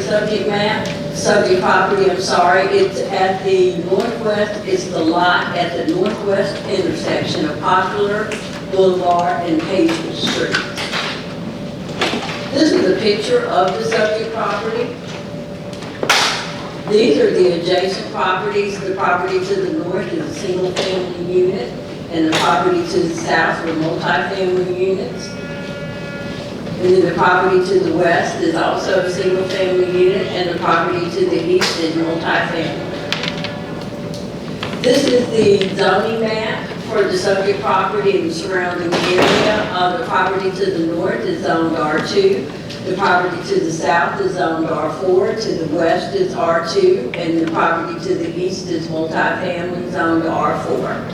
subject property, I'm sorry. It's at the northwest, it's the lot at the northwest intersection of Popular Boulevard and Hazel Street. This is a picture of the subject property. These are the adjacent properties. The property to the north is a single-family unit, and the property to the south are multi-family units. And then the property to the west is also a single-family unit, and the property to the east is multi-family. This is the zoning map for the subject property and the surrounding area. The property to the north is zoned R2. The property to the south is zoned R4. To the west is R2, and the property to the east is multi-family zoned R4.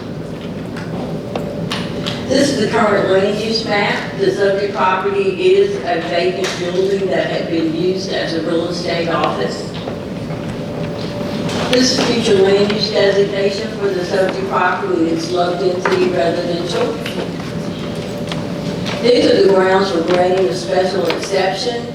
This is the current land use map. The subject property is a vacant building that had been used as a real estate office. This is future land use designation for the subject property. It's low density residential. These are the grounds for granting a special exception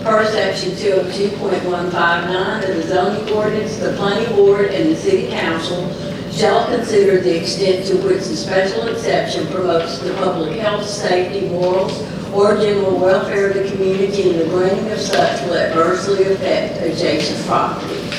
per section 202.159 of the zoning ordinance. The planning board and the city council shall consider the extent to which the special exception promotes the public health, safety, morals, or general welfare of the community, and the granting of such will adversely affect adjacent properties.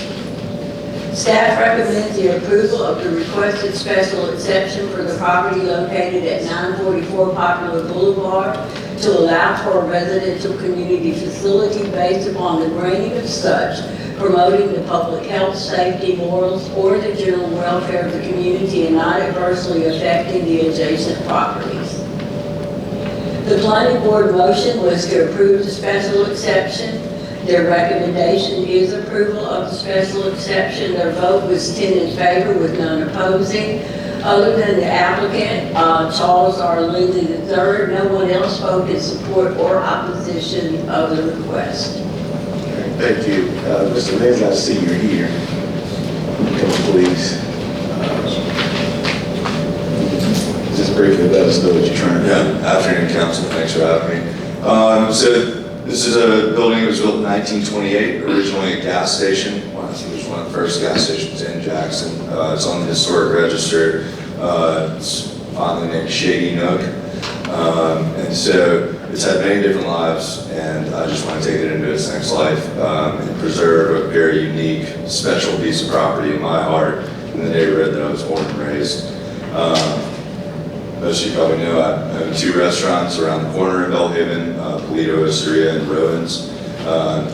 Staff recommends the approval of the requested special exception for the property located at 944 Popular Boulevard to allow for a residential community facility based upon the granting of such, promoting the public health, safety, morals, or the general welfare of the community and not adversely affecting the adjacent properties. The planning board motion was to approve the special exception. Their recommendation is approval of the special exception. Their vote was 10 in favor with none opposing. Other than the applicant, Charles R. Lindsay III, no one else spoke in support or opposition of the request. Thank you. Mr. Lindsay, I see you're here. Come on, please. Just briefly let us know what you're trying to do. Yeah, afternoon, council. Thanks for having me. So this is a building that was built in 1928, originally a gas station. Well, I think it was one of the first gas stations in Jackson. It's on the historic register. It's fondly named Shady Nook. And so it's had many different lives, and I just want to take it into its next life and preserve a very unique, special piece of property in my heart in the neighborhood that I was born and raised. Most of you probably know I own 2 restaurants around the corner in Belhaven, Polito, Osteria, and Rowan's.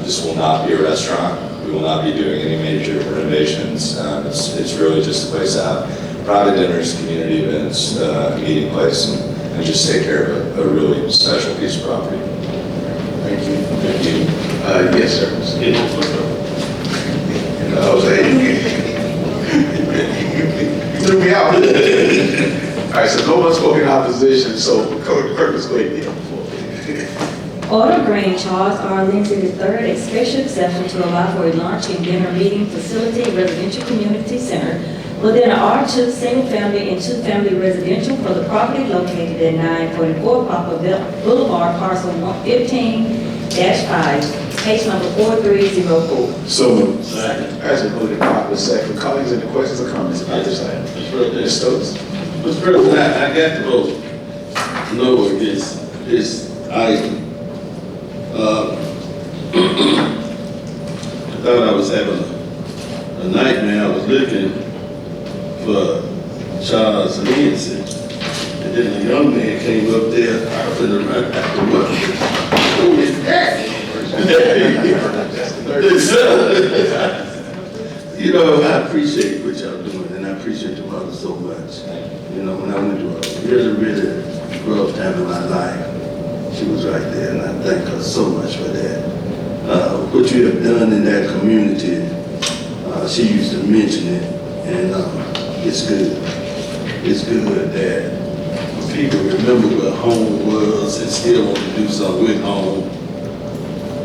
This will not be a restaurant. We will not be doing any major renovations. It's really just a place to have private dinners, community events, a meeting place, and just take care of a really special piece of property. Thank you. Thank you. Yes, sir. I was you threw me out. All right, so no one spoke in opposition, so clerk is going to be on the floor. Order granting Charles R. Lindsay III a special exception to allow for a lunch and dinner meeting facility residential community center within an R2 single-family and two-family residential for the property located at 944 Poplar Boulevard, parcel 115-5, case number 4304. So, as we go to proper second, colleagues, any questions or comments about this item? Mr. Stokes? Mr. President, I got to vote no against this item. I thought I was having a nightmare. I was looking for Charles Lindsay, and then the young man came up there. I was in the run after what? Who is that? You know, I appreciate what y'all doing, and I appreciate your mother so much. You know, when I went through a really, really rough time in my life, she was right there, and I thank her so much for that. What you have done in that community, she used to mention it, and it's good. It's good that people remember what home was and still want to do something with home.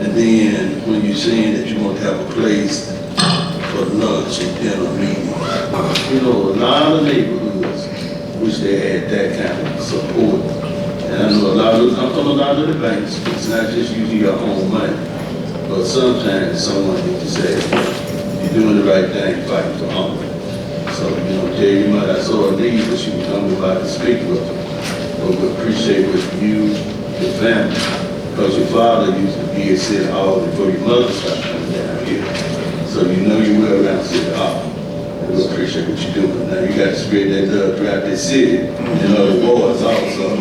And then when you're saying that you want to have a place for lunch and dinner meeting, you know, a lot of neighborhoods wish they had that kind of support. And I know I'm from a lot of the banks, it's not just using your own money, but but sometimes someone needs to say, you're doing the right thing, fighting for hunger. So, you know, tell your mother, I saw her leave, but she was coming by to speak with her. But we appreciate what you, your family, because your father used to be at City Hall before your mother started coming down here. So you know you were around City Hall. And we appreciate what you're doing. Now you got to spread that love throughout this city and other wards also.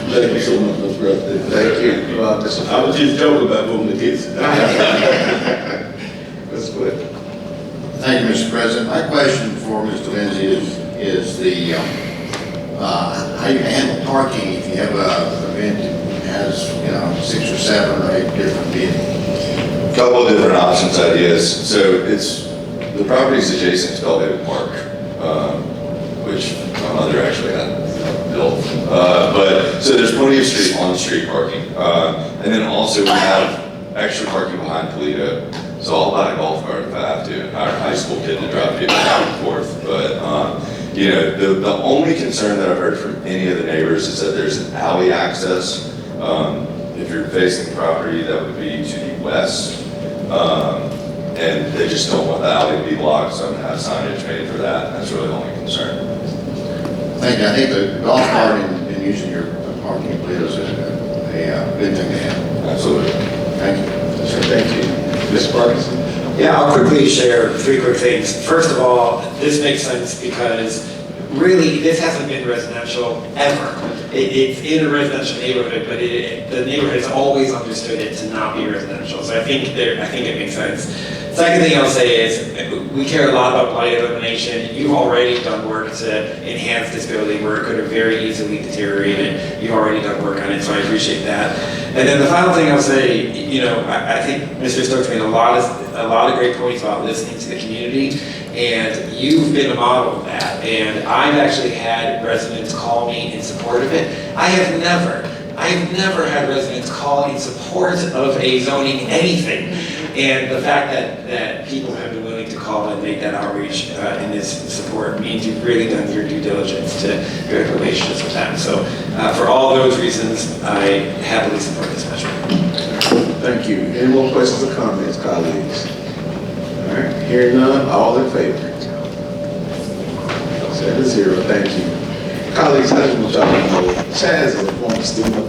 Thank you so much, Mr. President. Thank you, Mr. I was just joking about moving the kids. That's good. Thank you, Mr. President. My question for Mr. Lindsay is the, how you handle parking if you have a event that has, 6 or 7 or 8 different vehicles? Couple of different options, ideas. So the property's adjacent to Belhaven Park, which my mother actually had built. So there's plenty of on-street parking. And then also we have extra parking behind Toledo. So I'll buy a golf cart if I have to, hire a high school kid to drive people back and forth. But, the only concern that I've heard from any of the neighbors is that there's an alley access. If you're facing the property, that would be to the west. And they just don't want the alley to be blocked, so I'm gonna have signage made for that. That's really the only concern. Thank you. I think the golf cart and using your parking in Toledo is a good thing to have. Absolutely. Thank you. Sure, thank you. Mr. Parkinson? Yeah, I'll quickly share 3 quick things. First of all, this makes sense because really this hasn't been residential ever. It's in a residential neighborhood, but the neighborhood has always understood it to not be residential. So I think it makes sense. Second thing I'll say is we care a lot about blight elimination. You've already done work to enhance this building where it could have very easily deteriorated. You've already done work on it, so I appreciate that. And then the final thing I'll say, I think Mr. Stokes made a lot of great points about listening to the community, and you've been a model of that. And I've actually had residents call me in support of it. I have never had residents call in support of a zoning anything. And the fact that people have been willing to call and make that outreach in this support means you've really done your due diligence to build relationships with them. So for all those reasons, I happily support this measure. Thank you. Any more questions or comments, colleagues? All right, hearing none, all in favor? 7-0, thank you. Colleagues, I just want y'all to know, Chaz is a former student of